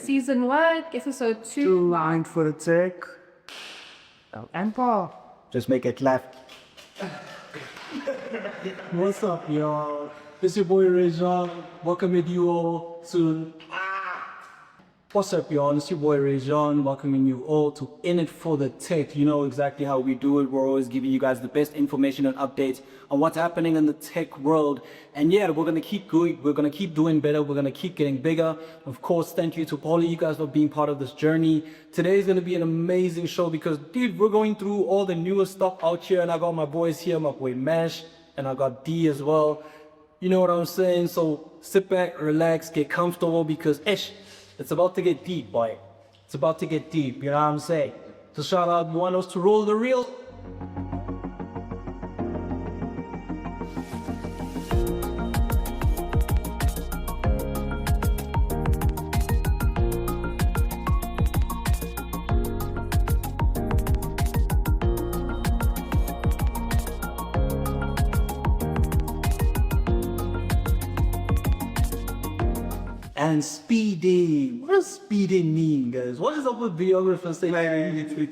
Season 1, episode 2. Too line for the tech. And Paul. Just make it left. What's up, y'all? This your boy Rajon. Welcoming you all to. What's up, y'all? It's your boy Rajon. Welcoming you all to In It For The Tech. You know exactly how we do it. We're always giving you guys the best information and updates on what's happening in the tech world. And yeah, we're gonna keep going. We're gonna keep doing better. We're gonna keep getting bigger. Of course, thank you to all of you guys for being part of this journey. Today is gonna be an amazing show because, dude, we're going through all the newest stuff out here, and I got my boys here, my boy Mash, and I got D as well. You know what I'm saying? So sit back, relax, get comfortable because it's about to get deep, boy. It's about to get deep, you know what I'm saying? So shout out, you want us to roll the reel? And speeding. What does speeding mean, guys? What is up with videographers saying?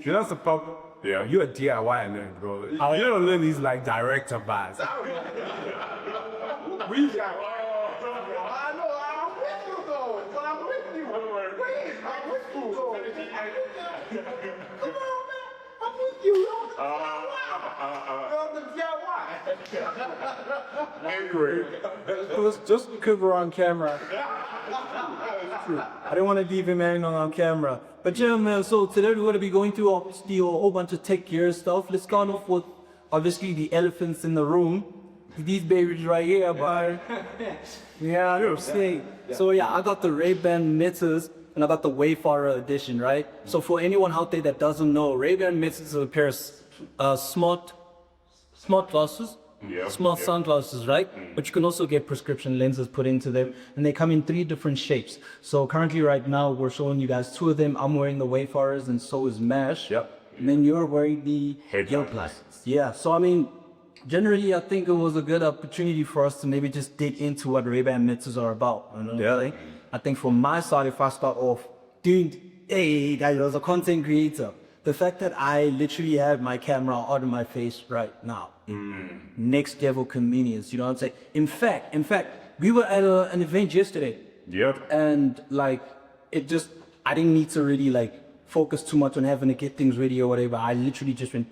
You're not supposed. Yeah, you're a DIY man, bro. You don't learn these like director vibes. We got. I know, I'm with you though. But I'm with you. Wait, I'm with you though. Come on, man. I'm with you. You're the DIY. Angry. Just because we're on camera. I don't want to leave him hanging on camera. But yeah, man, so today we're going to be going through obviously a whole bunch of tech gear stuff. Let's start off with obviously the elephants in the room. These babies right here, but yeah, I'm saying. So yeah, I got the Ray-Ban Metas and I got the Wayfarer edition, right? So for anyone out there that doesn't know, Ray-Ban Metas is a pair of smart glasses. Smart sunglasses, right? But you can also get prescription lenses put into them, and they come in 3 different shapes. So currently right now we're showing you guys 2 of them. I'm wearing the Wayfarers and so is Mash. And then you're wearing the Headlights. Yeah, so I mean, generally I think it was a good opportunity for us to maybe just dig into what Ray-Ban Metas are about. You know what I'm saying? I think from my side, if I start off, dude, hey guys, as a content creator, the fact that I literally have my camera out of my face right now, next level convenience, you know what I'm saying? In fact, we were at an event yesterday. And like, I didn't need to really like focus too much on having to get things ready or whatever. I literally just went,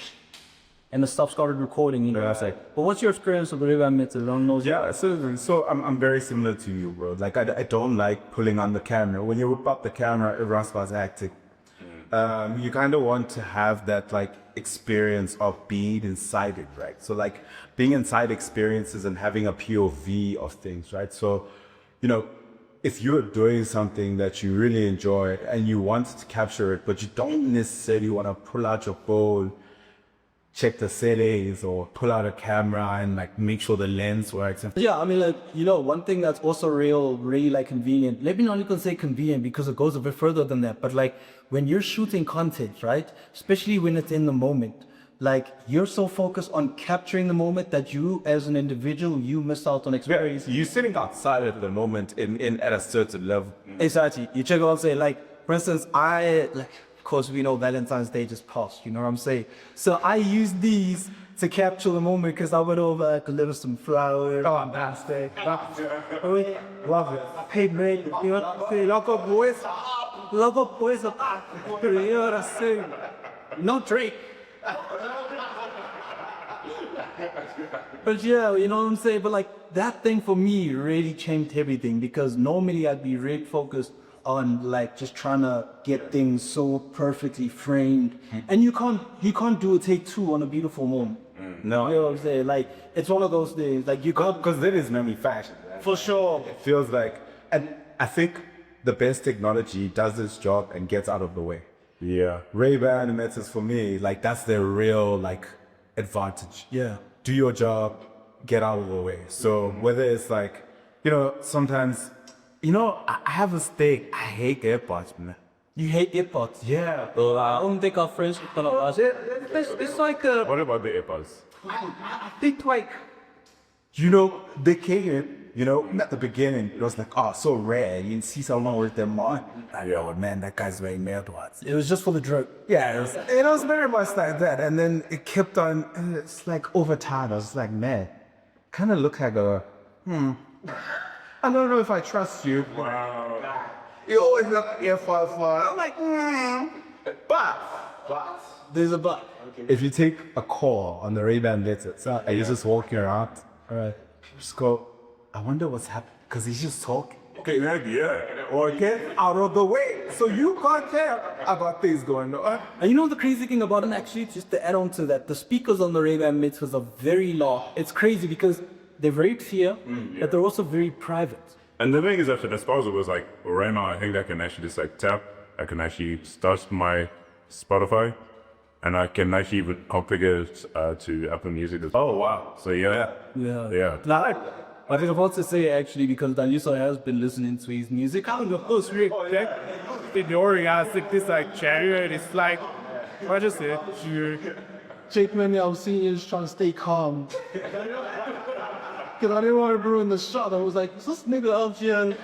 and the stuff started recording, you know what I'm saying? But what's your experience with the Ray-Ban Metas along those lines? Yeah, so I'm very similar to you, bro. Like I don't like pulling on the camera. When you whip up the camera, everyone starts acting. You kind of want to have that like experience of being inside it, right? So like being inside experiences and having a POV of things, right? So, you know, if you're doing something that you really enjoy and you want to capture it, but you don't necessarily want to pull out your phone, check the settings, or pull out a camera and like make sure the lens works. Yeah, I mean, like, you know, one thing that's also really like convenient. Let me not even say convenient because it goes a bit further than that. But like when you're shooting content, right? Especially when it's in the moment, like you're so focused on capturing the moment that you as an individual, you miss out on experience. Yeah, you're sitting outside at the moment in at a certain level. Exactly. You check out, say like, for instance, of course, we know Valentine's Day just passed, you know what I'm saying? So I use these to capture the moment because I went over, I delivered some flowers. Oh, fantastic. Love it. Hey, man, you know what I'm saying? Local boys. You know what I'm saying? No Drake. But yeah, you know what I'm saying? But like, that thing for me really changed everything because normally I'd be really focused on like just trying to get things so perfectly framed, and you can't do a take 2 on a beautiful moment. No, you know what I'm saying? Like it's one of those things. Like you can't, because that is manufactured. For sure. It feels like, and I think the best technology does its job and gets out of the way. Yeah, Ray-Ban and Metas for me, like that's their real like advantage. Yeah, do your job, get out of the way. So whether it's like, you know, sometimes. You know, I have a stake. I hate AirPods, man. You hate AirPods? Yeah. I don't think our friends would tell us. It's like What about the AirPods? I think like, you know, they came in, You know, at the beginning, it was like, oh, so rare. You see someone with their mind. Yo, man, that guy's wearing AirPods. It was just for the drug. Yeah, it was very much like that. And then it kept on, and it's like over time, I was like, man, kind of look like a, I don't know if I trust you. Wow. You always got AirPods for, I'm like, but. There's a but. If you take a call on the Ray-Ban Malete, and you're just walking around, just go, I wonder what's happening, because he's just talking. Okay, or get out of the way, so you can't care about things going on. And you know the crazy thing about it, actually, just to add on to that, the speakers on the Ray-Ban Malete are very loud. It's crazy because they're very clear, but they're also very private. And the thing is, after disposal was like, right now, I think I can actually just like tap, I can actually start my Spotify, and I can actually even configure it to Apple Music as well. Oh, wow. So yeah. Now, I was about to say actually, because Daliso has been listening to his music. I don't know, it's really During I think this like January, it's like, what is it? Jake Manny, I was seeing you just trying to stay calm. Because I didn't want to ruin the shot. I was like, is this nigga out here?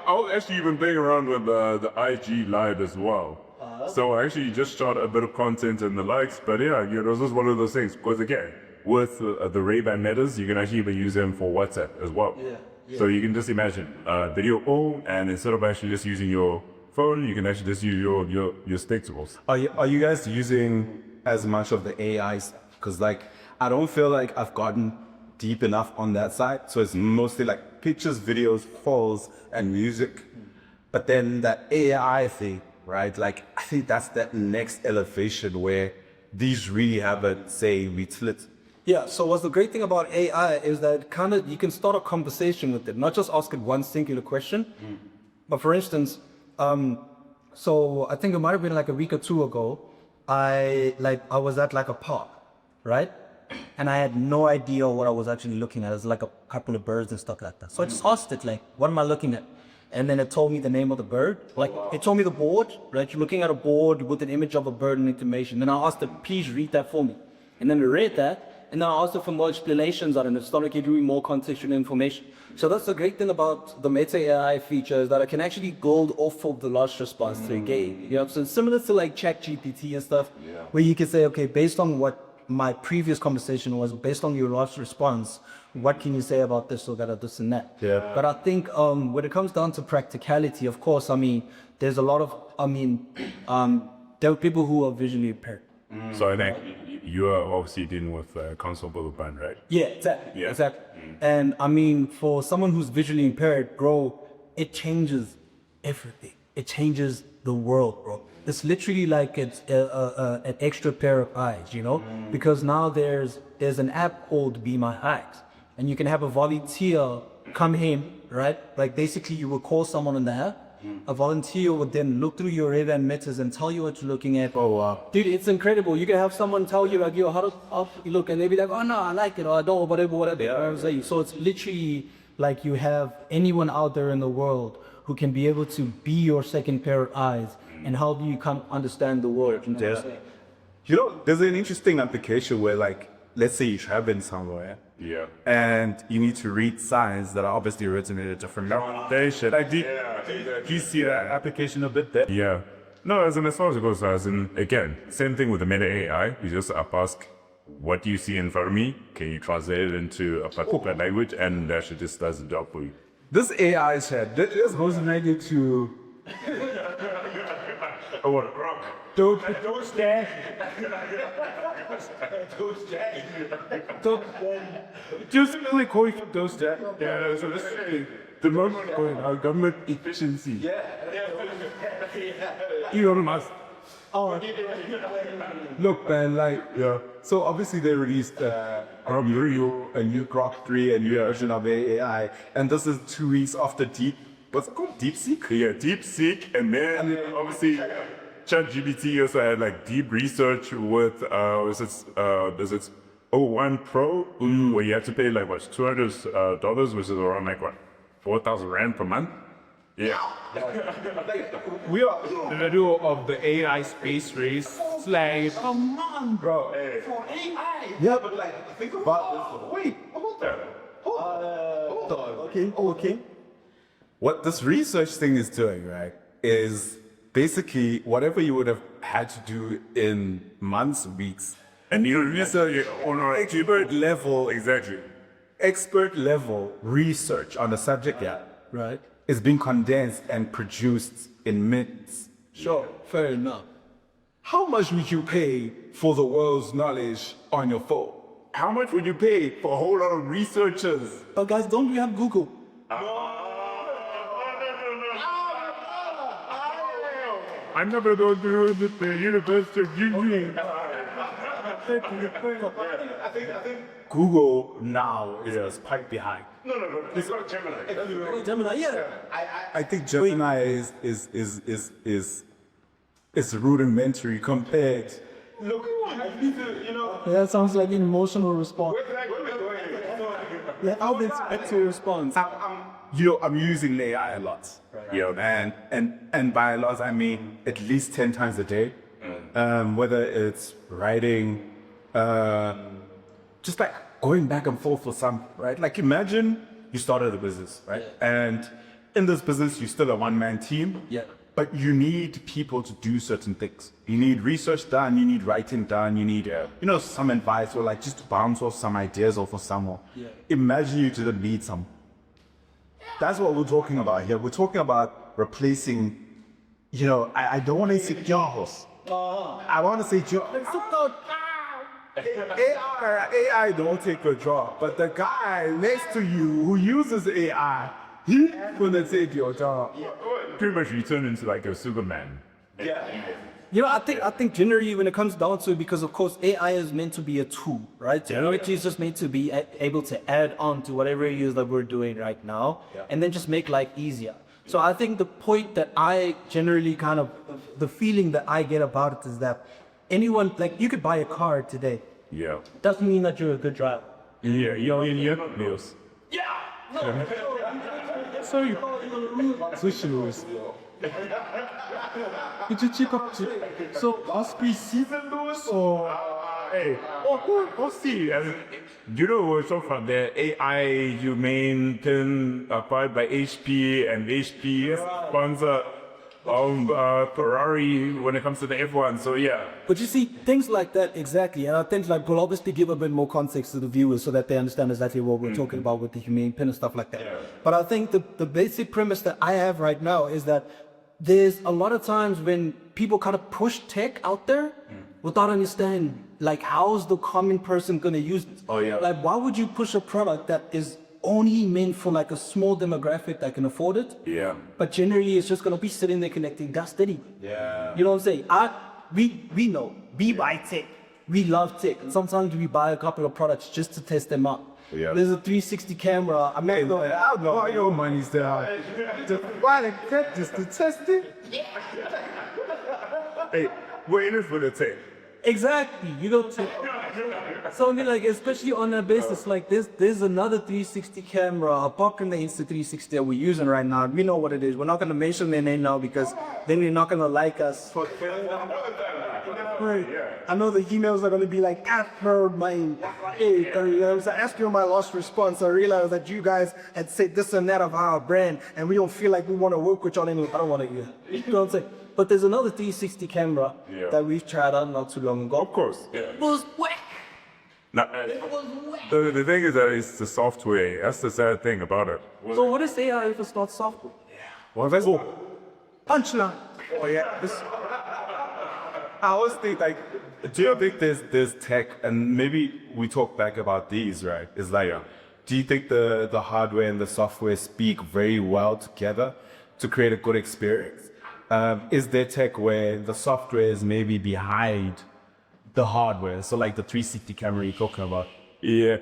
I was actually even playing around with the IG Live as well. So I actually just shot a bit of content and the likes, but yeah, you know, this is one of those things. Because again, with the Ray-Ban Metas, you can actually even use them for WhatsApp as well. So you can just imagine video call, and instead of actually just using your phone, you can actually just use your stick tools. Are you guys using as much of the AI stuff? Because like, I don't feel like I've gotten deep enough on that side. So it's mostly like pictures, videos, calls, and music. But then that AI thing, right? Like, I think that's that next elevation where these really haven't, say, retlit. Yeah, so what's the great thing about AI is that kind of you can start a conversation with it, not just ask it one singular question. But for instance, so I think it might have been like a week or two ago, I was at like a park, right? And I had no idea what I was actually looking at. It was like a couple of birds and stuff like that. So I just asked it like, what am I looking at? And then it told me the name of the bird. Like, it told me the board, right? You're looking at a board with an image of a bird and information. Then I asked it, please read that for me. And then it read that. And then I asked it for more explanations on it. And it started giving me more contextual information. So that's the great thing about the Meta AI feature, is that I can actually build off of the last response to a game. You know, so it's similar to like ChatGPT and stuff, where you can say, okay, based on what my previous conversation was, based on your last response, what can you say about this or that or this and that? Yeah. But I think when it comes down to practicality, of course, I mean, there's a lot of, there are people who are visually impaired. So I think you are obviously dealing with console band, right? Yeah, exactly. Yeah. Exactly. And I mean, for someone who's visually impaired, bro, it changes everything. It changes the world, bro. It's literally like it's an extra pair of eyes, you know? Because now there's an app called Be My Eyes, and you can have a volunteer come in, right? Like basically you will call someone in the app. A volunteer would then look through your Ray-Ban Metas and tell you what you're looking at. Oh, wow. Dude, it's incredible. You can have someone tell you like, yo, how you look, and they be like, oh no, I like it, or I don't, whatever. You know what I'm saying? So it's literally like you have anyone out there in the world who can be able to be your second pair of eyes and help you come understand the world. You know what I'm saying? You know, there's an interesting application where, like, let's say you're traveling somewhere. Yeah. And you need to read signs that are obviously written in a different language. Like, do you see that application a bit there? Yeah. No, as far as it goes, as in, again, same thing with the Meta AI. You just ask, what do you see in front of me? Can you translate it into a particular language? And that shit just does the job for you. This AI chat, this goes related to... Oh, what a crock. Don't stand. Just really quick, don't stand. Yeah, so this is the moment going our government efficiency. Elon Musk. Look, man, like, so obviously they released a new Grok 3, a new version of AI, and this is 2 weeks after what's it called? DeepSeek? Yeah, DeepSeek, and then obviously ChatGPT also had like deep research with there's its O1 Pro, where you have to pay like what, $200, which is around like what, 4,000 Rand per month. Yeah. We are in the middle of the AI space race, It's like, Come on, Bro, hey. for AI. Yeah, but like, think about this. Wait, hold on. Okay. What this research thing is doing, right, is basically whatever you would have had to do in months, weeks, And you research on an expert level, exactly. expert level research on the subject, yeah, Right. is being condensed and produced in minutes. Sure. Fair enough. How much would you pay for the world's knowledge on your phone? How much would you pay for a whole lot of researchers? But guys, don't you have Google? I'm never going to do the University of Guinea. I think Google now is quite behind. No. It's not Gemini. Gemini, yeah. I think Gemini is rudimentary compared. Look, That sounds like an emotional response. Yeah, how they expect to respond. I'm using AI a lot. Yeah. And by a lot I mean at least 10 times a day. Whether it's writing, just like going back and forth for some, right? Like imagine you started a business, right? And in this business, you're still a one-man team. Yeah. But you need people to do certain things. You need research done, you need writing done, you need, some advice or like just to bounce off some ideas off of someone. Yeah. Imagine you didn't need some. That's what we're talking about here. We're talking about replacing, I don't want to say jobs. I want to say jobs. AI don't take your job, but the guy next to you who uses AI, he's gonna take your job. Pretty much you turn into like a Superman. I think generally when it comes down to it, because of course AI is meant to be a tool, right? Technology is just meant to be able to add on to whatever it is that we're doing right now, and then just make life easier. So I think the point that I generally the feeling that I get about it is that anyone, like you could buy a car today. Yeah. Doesn't mean that you're a good driver. Yeah. News. Sorry. Issues. Could you check up to? So must be season those or? Hey, we'll see. You know, so far the AI humane pin acquired by HP and HP sponsor Ferrari when it comes to the F1. So yeah. But you see, things like that, exactly. And I think like we'll obviously give a bit more context to the viewers so that they understand exactly what we're talking about with the humane pin and stuff like that. Yeah. But I think the basic premise that I have right now is that there's a lot of times when people kind of push tech out there without understanding, like, how's the common person going to use it? Oh, yeah. Like, why would you push a product that is only meant for like a small demographic that can afford it? Yeah. But generally, it's just going to be sitting there collecting dust anyway. Yeah. You know what I'm saying? We know, we buy tech, we love tech, and sometimes we buy a couple of products just to test them out. Yeah. There's a 360 camera. I don't know how your money's there. Just buy the crap just to test it. Hey, we're in it for the tech. Exactly. You don't take. So I mean, like, especially on that basis, like there's another 360 camera apart from the Insta360 that we're using right now. We know what it is. We're not gonna mention their name now because then they're not gonna like us. Right. I know the emails are gonna be like, after my I asked you my last response. I realized that you guys had said this and that of our brand, and we don't feel like we want to work with y'all anymore. I don't want to hear. You know what I'm saying? But there's another 360 camera that we've tried out not too long ago. Of course. Yeah. It was whack. Now, the thing is that it's the software. That's the sad thing about it. So what is AI if it's not software? Well, that's Punchline. Oh yeah. I always think like, do you think there's tech, and maybe we talk back about these, right? It's like, do you think the hardware and the software speak very well together to create a good experience? Is there tech where the software is maybe behind the hardware? So like the 360 camera you're talking about. Yeah,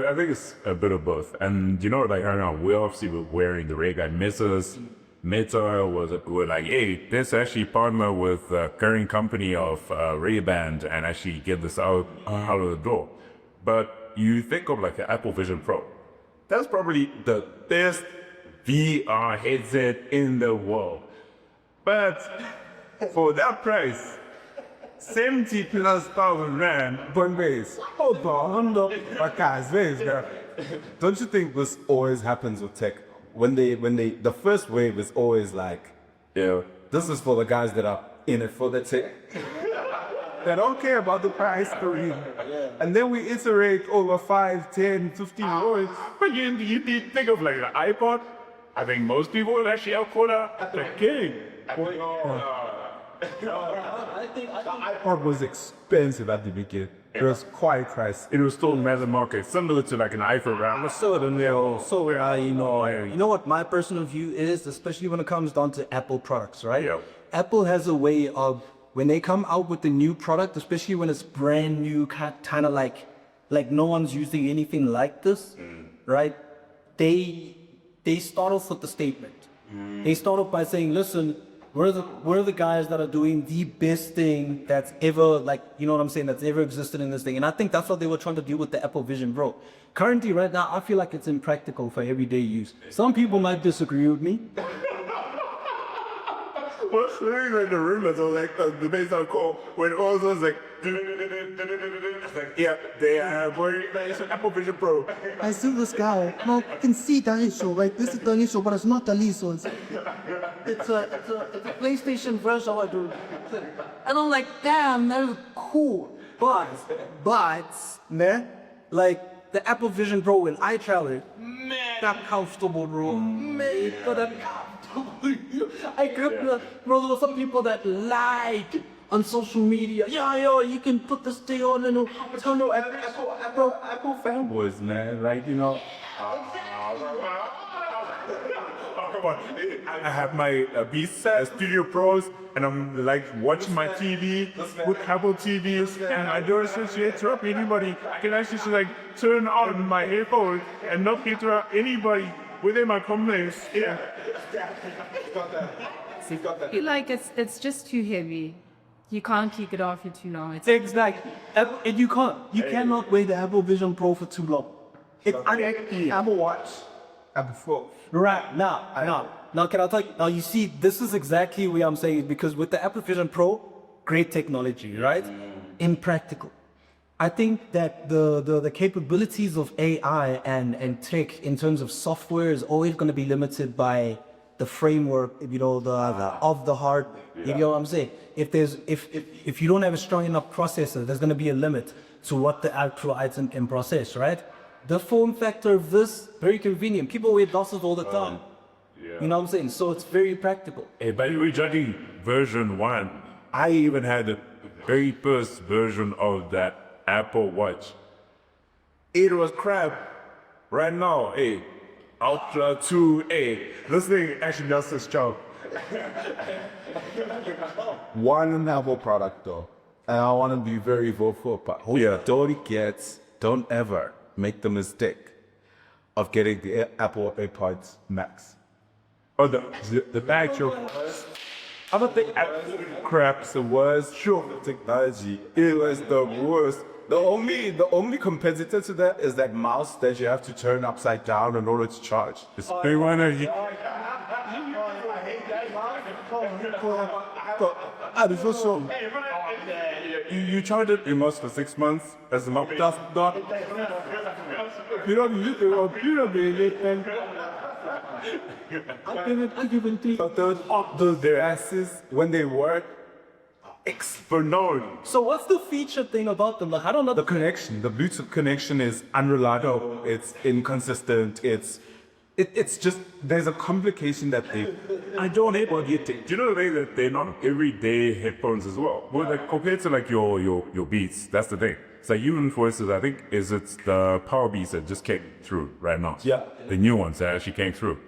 I think it's a bit of both. And like I don't know, we obviously were wearing the Ray Gun misses. Meta were like, hey, let's actually partner with the current company of Ray-Ban and actually get this out of the door. But you think of like the Apple Vision Pro. That's probably the best VR headset in the world. But for that price, 70,000+ rand, one base. Hold on, my guy's base, girl. Don't you think this always happens with tech? When the first wave is always like, Yeah. this is for the guys that are in it for the tech. They don't care about the price per year. And then we iterate over 5, 10, 15 years. But you think of like the iPod. I think most people would actually outquote the king. I think iPod was expensive at the beginning. It was quite pricey. It was still mass market, similar to like an iPhone round. you know what my personal view is, especially when it comes down to Apple products, right? Yeah. Apple has a way of, when they come out with a new product, especially when it's brand new, kind of like no one's using anything like this, right? They start off with the statement. They start off by saying, listen, we're the guys that are doing the best thing that's ever, like, you know what I'm saying, that's ever existed in this thing. And I think that's what they were trying to do with the Apple Vision Pro. Currently, right now, I feel like it's impractical for everyday use. Some people might disagree with me. What's like the rumors or like the bass on call when it all was like, it's like, yeah, they have it's an Apple Vision Pro. I see this guy. Now I can see Daliso, right? This is Daliso, but it's not Daliso. It's a PlayStation version of it. And I'm like, damn, that is cool. But, man, like the Apple Vision Pro when I tried it, man, not comfortable, bro. Man, but I'm comfortable. I kept, bro, there were some people that lied on social media. Yo, you can put this thing on and it'll turn on Apple fanboys, man. Like, you know. Come on. I have my Beats Studio Pros and I'm like watching my TV with Apple TVs and I don't essentially interrupt anybody. I can actually just like turn on my headphones and not interrupt anybody within my comments. Yeah. I feel like it's just too heavy. You can't keep it off for too long. It's Exactly. And you cannot wear the Apple Vision Pro for too long. Apple Watch. Apple phone. Right, now can I tell you, now you see, this is exactly what I'm saying, because with the Apple Vision Pro, great technology, right? Impractical. I think that the capabilities of AI and tech in terms of software is always going to be limited by the framework, you know, of the hardware. You know what I'm saying? If you don't have a strong enough processor, there's going to be a limit to what the actual item can process, right? The form factor of this, very convenient. People wear glasses all the time. You know what I'm saying? So it's very practical. Hey, by the way, judging version 1, I even had the very first version of that Apple Watch. It was crap. Right now, hey, Ultra 2, hey, this thing actually does this job. One Apple product though, and I want to be very vocal about. Don't ever make the mistake of getting the Apple AirPods Max. Oh, the back joke. I don't think Apple crap's the worst. Sure, technology. It was the worst. The only competitor to that is that mouse that you have to turn upside down in order to charge. It's big one. You charge it in most for 6 months as a month. That's not. You don't use it on computer, baby. I give it to you. But their asses, when they work, phenomenal. So what's the feature thing about them? Like, I don't know. The connection, the Bluetooth connection is unreliable. It's inconsistent. It's just, there's a complication that I don't hate what you think. Do you know the way that they're not everyday headphones as well? Well, like compared to like your Beats, that's the thing. So even for instance, I think it's the Power Beats that just came through right now. Yeah. The new ones that actually came through.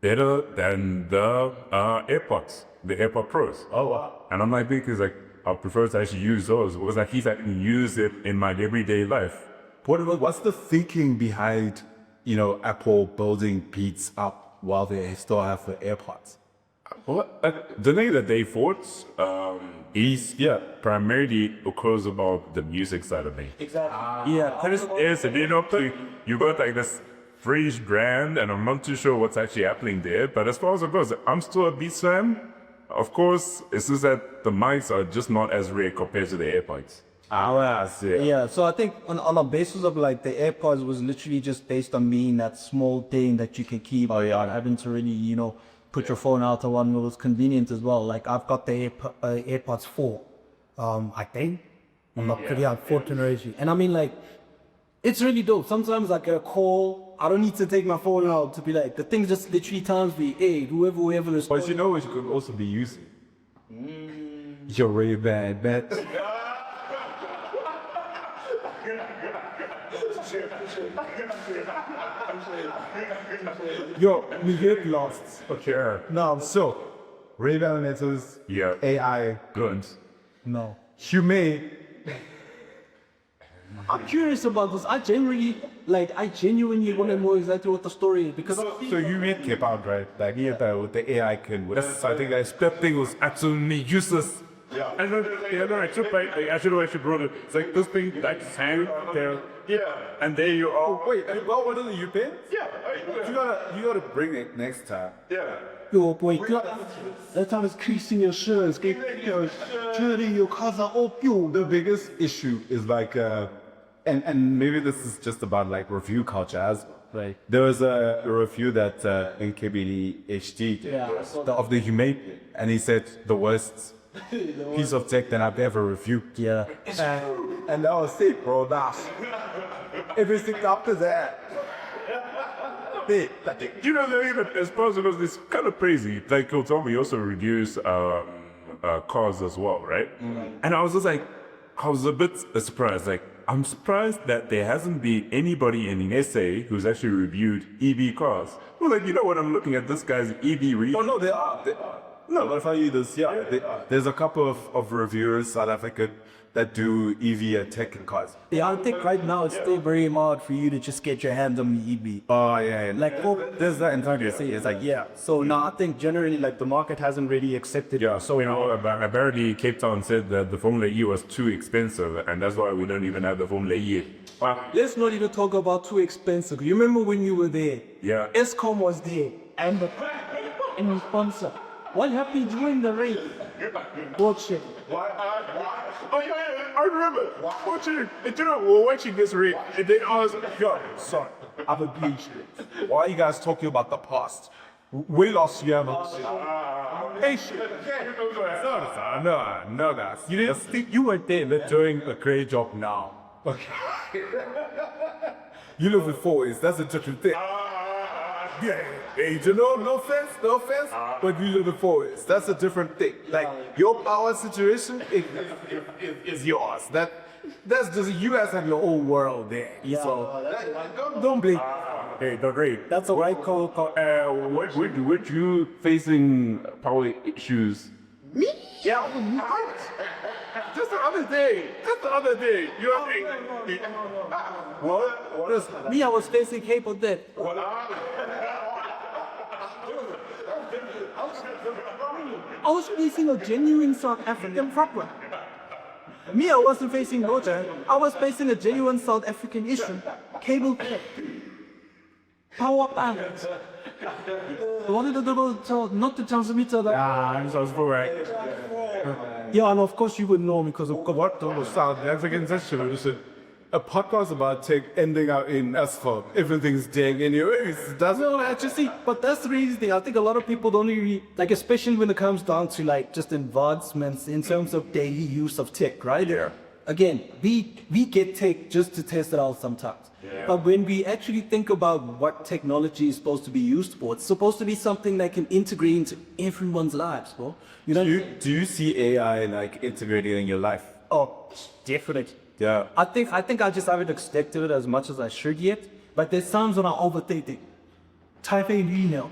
Better than the AirPods, the AirPod Pros. Oh wow. And I'm like, because like I prefer to actually use those. It was like he's like use it in my everyday life. What's the thinking behind, you know, Apple building Beats up while they still have the AirPods? What? The thing that they fought is primarily because about the music side of me. Exactly. Yeah. Yes, and you know, you got like this French brand, and I'm not too sure what's actually happening there. But as far as it goes, I'm still a Beats fan. of course, it's just that the mics are just not as rare compared to the AirPods. Yeah, so I think on a basis of like the AirPods was literally just based on being that small thing that you can keep. Oh yeah, having to really, you know, put your phone out of one was convenient as well. Like I've got the AirPods 4, I think. I'm not pretty fourth generation. And I mean like, it's really dope. Sometimes I get a call, I don't need to take my phone out to be like, the thing just literally tells me, hey, whoever is. But you know what you could also be using? Your Ray-Ban bet. Yo, we get lost. Okay. Now, so Ray-Ban metals, Yeah. AI, Good. No. humane. I'm curious about this. I genuinely want to know exactly what the story is because So you read Keep Out, right? Like here with the AI can. So I think that thing was absolutely useless. Yeah. And then, I took my, I should have brought it. It's like this thing like hang there. Yeah. And there you are. Wait, what are you pin? Yeah. You gotta bring it next time. yo boy, that time is creasing your shirts, turning your cars are all pure. The biggest issue is like, and maybe this is just about like review culture as well. Right. There was a review that NKBD HD of the Humane, and he said the worst piece of tech that I've ever reviewed. Yeah. And that was it, bro. That's everything after that. You know, even as possible, it's kind of crazy. Like Kotomi also reviews cars as well, right? And I was just like, I was a bit surprised. Like, I'm surprised that there hasn't been anybody in SA who's actually reviewed EV cars. Well, like, you know what? I'm looking at this guy's EV review. Oh no, they are. No, but if I use this, there's a couple of reviewers South African that do EV and tech and cars. Yeah, I think right now it's still very hard for you to just get your hands on the EV. Oh yeah, Like, there's that entire thing. It's like so now I think generally like the market hasn't really accepted. Yeah, so you know, apparently Cape Town said that the Formula E was too expensive, and that's why we don't even have the Formula E. Let's not even talk about too expensive. You remember when you were there? Yeah. ESCOM was there and the sponsor. What happened during the race? Bullshit. Oh yeah, I remember. Watching, you know, we're watching this race, and then I was like, yo, son, I'm a beach. Why are you guys talking about the past? We lost Yemen. hey, shit. No, guys. You didn't think you were there. They're doing a great job now. Okay. You live with 40s. That's a different thing. Yeah, hey, you know, no offense, but you live in 40s. That's a different thing. Like your power situation is yours. That's just you guys have your own world there. Yeah. So don't blame. Hey, the great. That's a right call. Would you facing power issues? Me? Yeah. Just the other day. You're What is me? I was facing cable dead. I was facing a genuine South African problem. Me, I wasn't facing Roger. I was facing a genuine South African issue. Cable dead. Power balance. Wanted to do not the transmitter. I'm so right. Yeah, and of course you would know because of What those South Africans actually listen. A podcast about tech ending up in asphalt. Everything's dead anyways. Doesn't No, actually, see, but that's the reason thing. I think a lot of people don't really, like, especially when it comes down to, like, just advancements in terms of daily use of tech, right? Yeah. Again, we get tech just to test it out sometimes. Yeah. But when we actually think about what technology is supposed to be used for, it's supposed to be something that can integrate into everyone's lives, bro. You know? Do you see AI like integrating in your life? Oh, definitely. Yeah. I think I just haven't expected it as much as I should yet. But there's times when I overthink it. Type an email.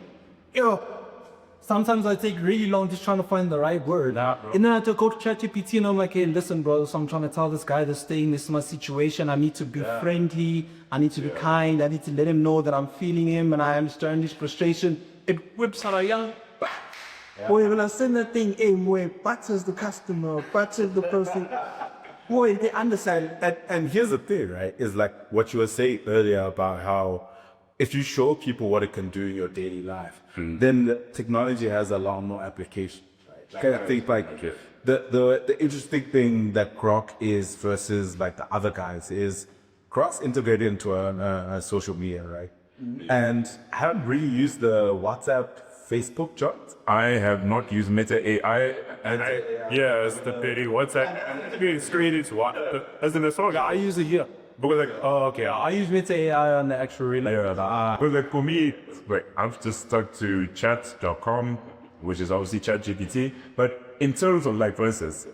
Sometimes I take really long just trying to find the right word. And then I have to go to ChatGPT and I'm like, hey, listen, bro, so I'm trying to tell this guy this thing, this is my situation. I need to be friendly. I need to be kind. I need to let him know that I'm feeling him and I understand his frustration. It whips out a young. Boy, when I send that thing, hey, boy, batters the customer, batters the person. Boy, they understand. And here's the thing, right? Is like what you were saying earlier about how if you show people what it can do in your daily life, then the technology has a lot more application. Right? Like, I think like the interesting thing that Grok is versus like the other guys is Grok's integrated into a social media, right? And I haven't really used the WhatsApp Facebook joint. I have not used Meta AI. Yeah, it's the pretty WhatsApp. It's created to what? As in a song, I use it here. Because like, oh, okay. I use Meta AI on the actual relay. But like for me, like I've just stuck to chat.com, which is obviously ChatGPT. But in terms of like, for instance,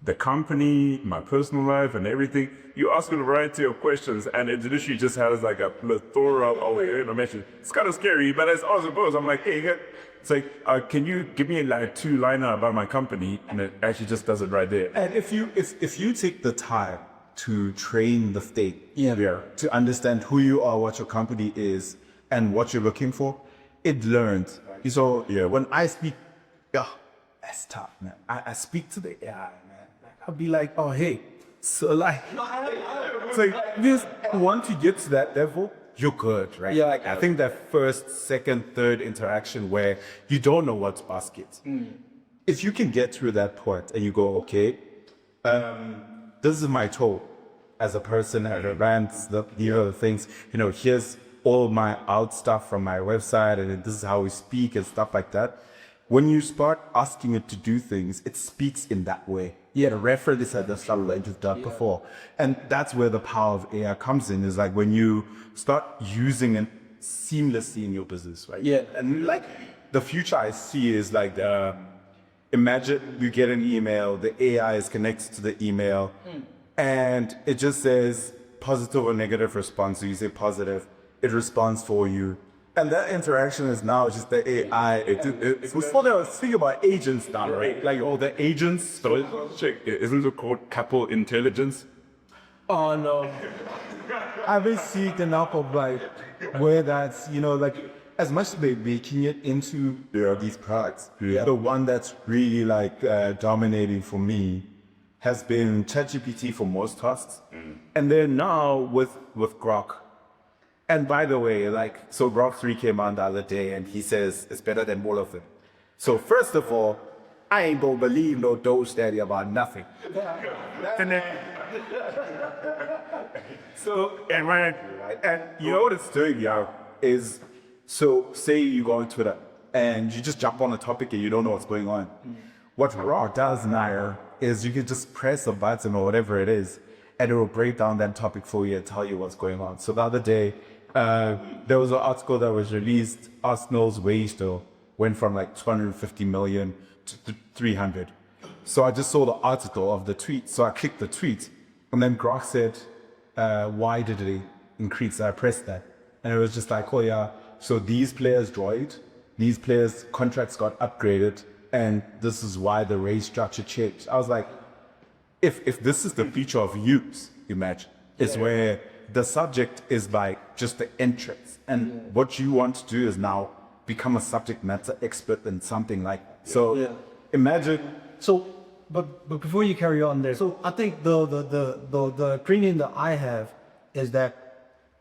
the company, my personal life and everything, you ask it a variety of questions and it literally just has like a plethora of information. It's kind of scary, but as I suppose, I'm like, hey, it's like, can you give me like a 2-liner about my company? And it actually just does it right there. And if you take the time to train the state to understand who you are, what your company is, and what you're looking for, it learns. So when I speak, that's tough, man. I speak to the AI, man. I'll be like, oh, hey, so like, it's like this. Once you get to that level, you're good, right? Yeah. Like, I think that first, second, third interaction where you don't know what to ask it. If you can get through that point and you go, okay, this is my tool as a person that runs the other things. Here's all my out stuff from my website, and this is how we speak and stuff like that. When you start asking it to do things, it speaks in that way. The reference at the stuff that you've done before. And that's where the power of AI comes in, is like when you start using it seamlessly in your business, right? Yeah. And like the future I see is like, imagine you get an email, the AI is connected to the email, and it just says positive or negative response. So you say positive, it responds for you. And that interaction is now just the AI. We're still thinking about agents now, right? Like all the agents. So check, isn't it called couple intelligence? Oh no. I haven't seen enough of like where that's, like as much as they're making it into these products. The one that's really like dominating for me has been ChatGPT for most tasks. And then now with Grok. And by the way, so Grok 3 came on the other day and he says it's better than all of them. So first of all, I ain't gonna believe no Doge Daddy about nothing. And then, and you know what it's doing, is, so say you go on Twitter and you just jump on a topic and you don't know what's going on. What Grok does now is you can just press a button or whatever it is, and it will break down that topic for you and tell you what's going on. So the other day, there was an article that was released. Arsenal's wage bill went from like 250 million to 300. So I just saw the article of the tweet. So I clicked the tweet, and then Grok said, why did it increase? I pressed that. And it was just like, oh yeah, so these players joined, these players' contracts got upgraded, and this is why the wage structure changed. I was like, if this is the feature of use, imagine, is where the subject is like just the entrance, and what you want to do is now become a subject matter expert in something like that. So imagine. So, but before you carry on there, so I think the opinion that I have is that,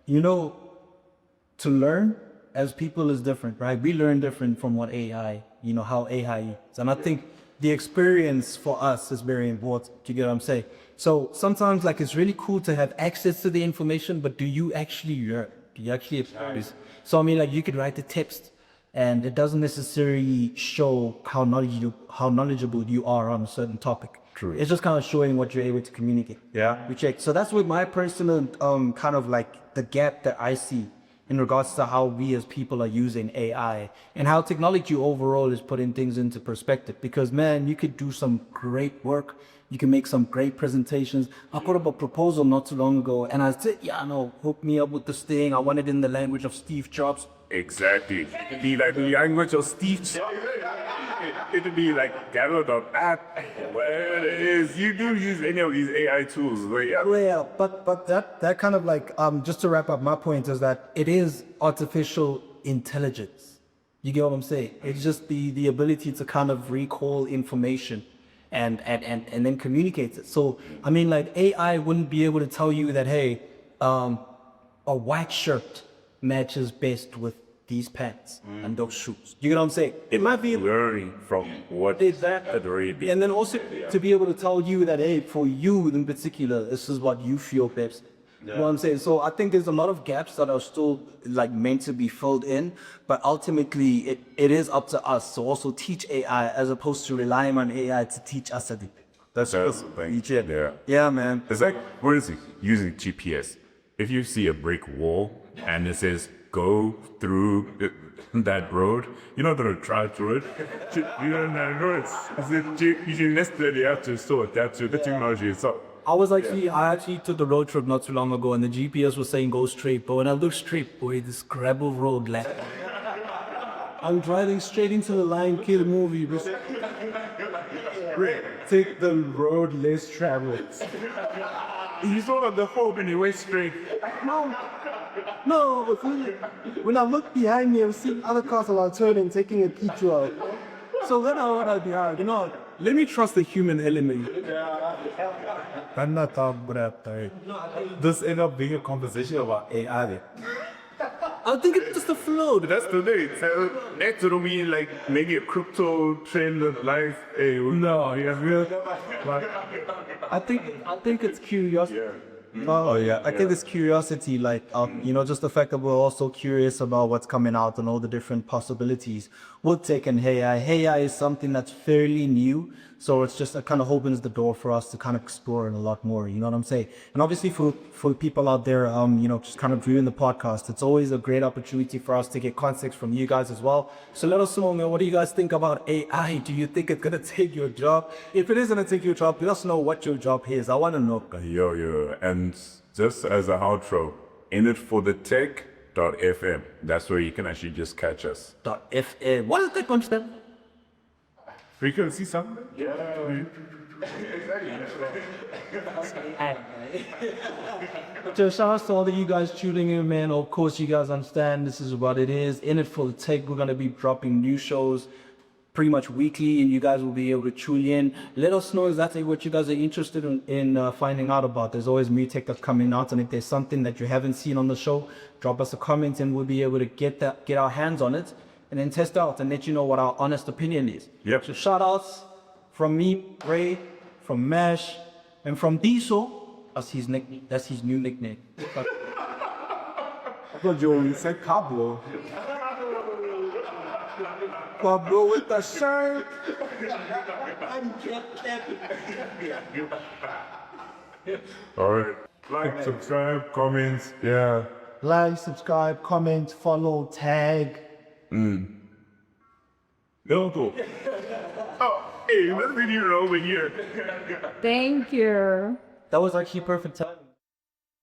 to learn as people is different, right? We learn different from what AI, how AI is, and I think the experience for us is very important. You get what I'm saying? So sometimes it's really cool to have access to the information, but do you actually learn? Do you actually experience? So I mean, you could write the text and it doesn't necessarily show how knowledgeable you are on a certain topic. True. It's just kind of showing what you're able to communicate. Yeah. We check. So that's what my personal kind of the gap that I see in regards to how we as people are using AI and how technology overall is putting things into perspective. Because man, you could do some great work. You can make some great presentations. I put up a proposal not too long ago and I said, hook me up with this thing. I want it in the language of Steve Jobs. Exactly. Be like the language of Steve Jobs. It'd be like Gallo.app, where it is. You do use any of these AI tools. Well, but that kind of just to wrap up my point is that it is artificial intelligence. You get what I'm saying? It's just the ability to kind of recall information and then communicate it. So, I mean, AI wouldn't be able to tell you that, hey, a white shirt matches best with these pants and those shoes. You know what I'm saying? It might be Learning from what had already been. and then also to be able to tell you that, hey, for you in particular, this is what you feel best. You know what I'm saying? So I think there's a lot of gaps that are still like meant to be filled in, but ultimately it is up to us to also teach AI as opposed to relying on AI to teach us everything. That's the thing. Yeah. Yeah, man. It's like, what is it? Using GPS. If you see a brick wall and it says, go through that road, you're not going to drive through it. You don't know. You necessarily have to still adapt to the technology itself. I actually took the road trip not too long ago, and the GPS was saying go straight, but when I looked straight, boy, this gravel road left. I'm driving straight into the Lion King movie. Take the road less traveled. You saw the hope and you went straight. No, but when I looked behind me, I was seeing other cars around turning, taking a detour. So then I went out behind, you know, let me trust the human element. I'm not talking about that. This ended up being a conversation about AI. I think it's just a flow. That's the thing. So that don't mean like maybe a crypto trend of life. Hey, No, yeah, real. I think it's curiosity. Oh yeah. I think it's curiosity, like, you know, just the fact that we're also curious about what's coming out and all the different possibilities with tech and AI. AI is something that's fairly new, so it's just, it kind of opens the door for us to kind of explore it a lot more, you know what I'm saying? And obviously for people out there, you know, just kind of viewing the podcast, it's always a great opportunity for us to get context from you guys as well. So let us know, man, what do you guys think about AI? Do you think it's going to take your job? If it is going to take your job, let us know what your job is. I want to know. Yo. And just as an outro, in it for the tech.fm. That's where you can actually just catch us. .fm. What is that concept? Frequency something? So shout out to all of you guys tuning in, man. Of course, you guys understand this is what it is. In it for the tech, we're going to be dropping new shows pretty much weekly, and you guys will be able to tune in. Let us know exactly what you guys are interested in finding out about. There's always new tech that's coming out, and if there's something that you haven't seen on the show, drop us a comment and we'll be able to get our hands on it and then test out and let you know what our honest opinion is. Yep. So shout outs from me, Ray, from Mash, and from Daliso. That's his nickname. That's his new nickname. I thought you said Pablo. Pablo with the shirt. All right. Like, subscribe, comments. Yeah. Like, subscribe, comment, follow, tag. Go. Oh, hey, let's video over here. Thank you. That was actually perfect time.